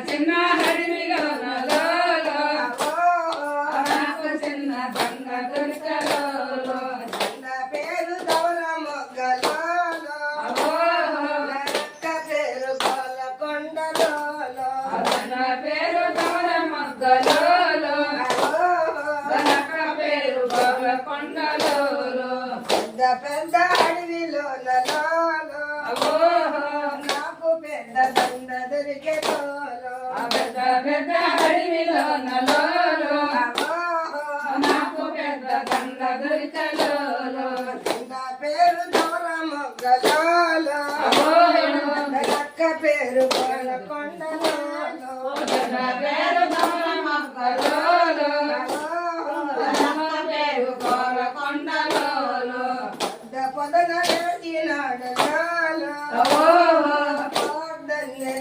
చిన్న హరివిలో నాకు చిన్న దండ దొరికలో పేరు దవర మొగ్గలో పేరు గోలకొండలో పేరు దవర మొగ్గలో పేరు గోలకొండలో పెద్ద పెద్ద అడవిలో నాకు పెద్ద దండ దొరికే పెద్ద పెద్ద అడవిలో నాకు పెద్ద దండ దొరికలో పేరు దవర మొగ్గలో పేరు గోలకొండలో పేరు దవర మొగ్గలో పేరు గోలకొండలో పొదన లేచినాడలో పొద్దున్నే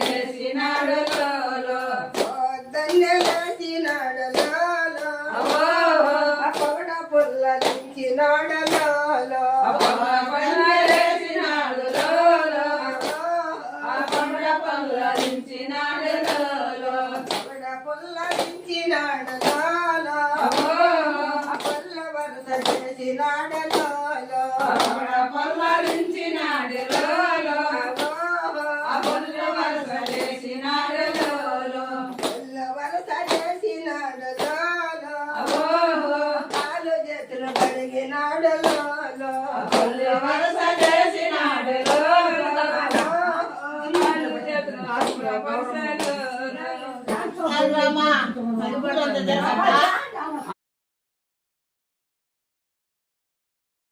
లేచినాడలో పొద్దున్నే లేచినాడలో పొగడ పుల్లలించినాడలో పొల్ల వరస చేసినాడలో కాలు చేతులు కడిగినాడలో రామా